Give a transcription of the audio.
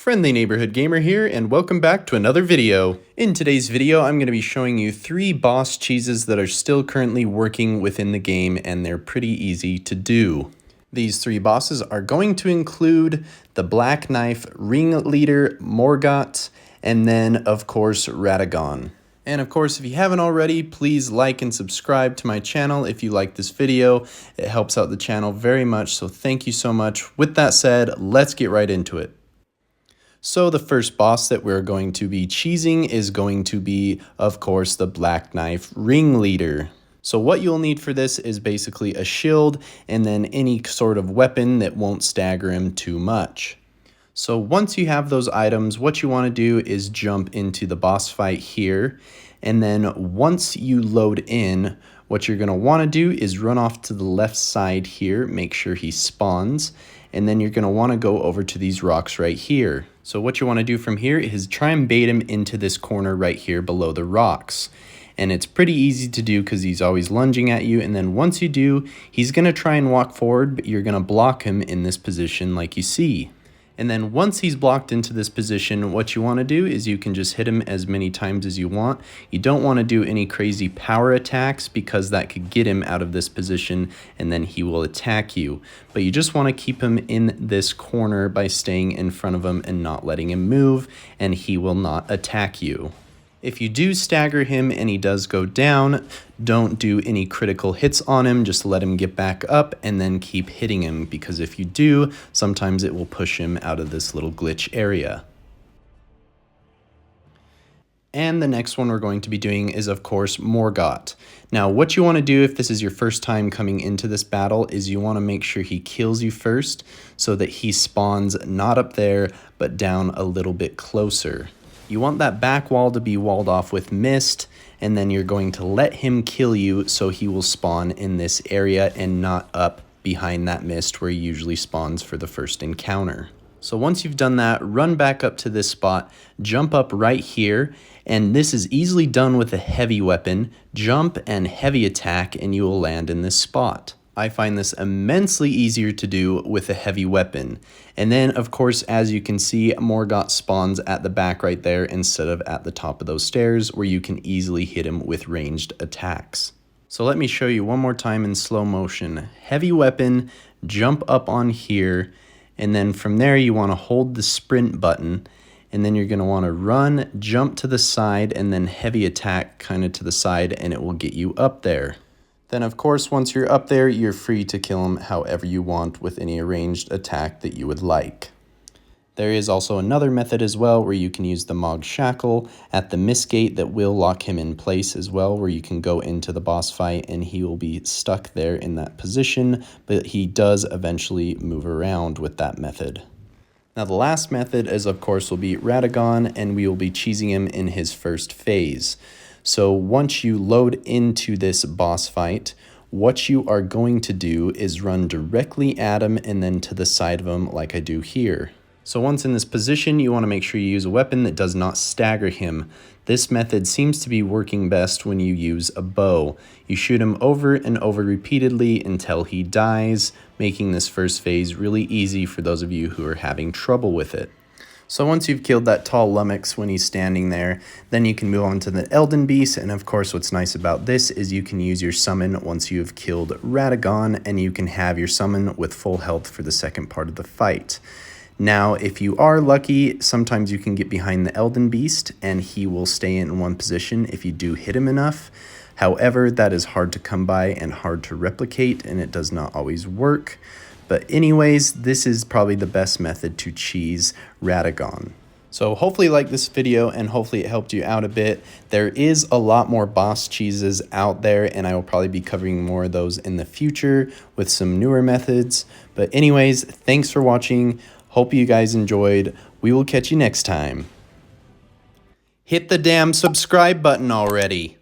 Friendly Neighborhood Gamer here, and welcome back to another video. In today's video, I'm going to be showing you 3 boss cheeses that are still currently working within the game, and they're pretty easy to do. These 3 bosses are going to include the Black Knife Ringleader Morgott, and then, of course, Radagon. And of course, if you haven't already, please like and subscribe to my channel if you like this video. It helps out the channel very much, so thank you so much. With that said, let's get right into it. So the first boss that we're going to be cheesing is going to be, of course, the Black Knife Ringleader. So what you'll need for this is basically a shield and then any sort of weapon that won't stagger him too much. So once you have those items, what you want to do is jump into the boss fight here. And then once you load in, what you're going to want to do is run off to the left side here, make sure he spawns, and then you're going to want to go over to these rocks right here. So what you want to do from here is try and bait him into this corner right here below the rocks. And it's pretty easy to do because he's always lunging at you, and then once you do, he's going to try and walk forward, but you're going to block him in this position like you see. And then once he's blocked into this position, what you want to do is you can just hit him as many times as you want. You don't want to do any crazy power attacks because that could get him out of this position and then he will attack you. But you just want to keep him in this corner by staying in front of him and not letting him move, and he will not attack you. If you do stagger him and he does go down, don't do any critical hits on him, just let him get back up and then keep hitting him, because if you do, sometimes it will push him out of this little glitch area. And the next one we're going to be doing is, of course, Morgott. Now, what you want to do if this is your first time coming into this battle is you want to make sure he kills you first so that he spawns not up there, but down a little bit closer. You want that back wall to be walled off with mist, and then you're going to let him kill you so he will spawn in this area and not up behind that mist where he usually spawns for the first encounter. So once you've done that, run back up to this spot, jump up right here, and this is easily done with a heavy weapon. Jump and heavy attack and you will land in this spot. I find this immensely easier to do with a heavy weapon. And then, of course, as you can see, Morgott spawns at the back right there instead of at the top of those stairs, where you can easily hit him with ranged attacks. So let me show you one more time in slow motion. Heavy weapon, jump up on here, and then from there you want to hold the sprint button, and then you're going to want to run, jump to the side, and then heavy attack kind of to the side, and it will get you up there. Then, of course, once you're up there, you're free to kill him however you want with any ranged attack that you would like. There is also another method as well where you can use the Mog Shackle at the Mist Gate that will lock him in place as well, where you can go into the boss fight and he will be stuck there in that position, but he does eventually move around with that method. Now, the last method is, of course, will be Radagon, and we will be cheesing him in his first phase. So once you load into this boss fight, what you are going to do is run directly at him and then to the side of him like I do here. So once in this position, you want to make sure you use a weapon that does not stagger him. This method seems to be working best when you use a bow. You shoot him over and over repeatedly until he dies, making this first phase really easy for those of you who are having trouble with it. So once you've killed that tall lummox when he's standing there, then you can move on to the Elden Beast, and of course what's nice about this is you can use your summon once you've killed Radagon, and you can have your summon with full health for the second part of the fight. Now, if you are lucky, sometimes you can get behind the Elden Beast, and he will stay in one position if you do hit him enough. However, that is hard to come by and hard to replicate, and it does not always work. But anyways, this is probably the best method to cheese Radagon. So hopefully you liked this video and hopefully it helped you out a bit. There is a lot more boss cheeses out there, and I will probably be covering more of those in the future with some newer methods. But anyways, thanks for watching. Hope you guys enjoyed. We will catch you next time. Hit the damn subscribe button already.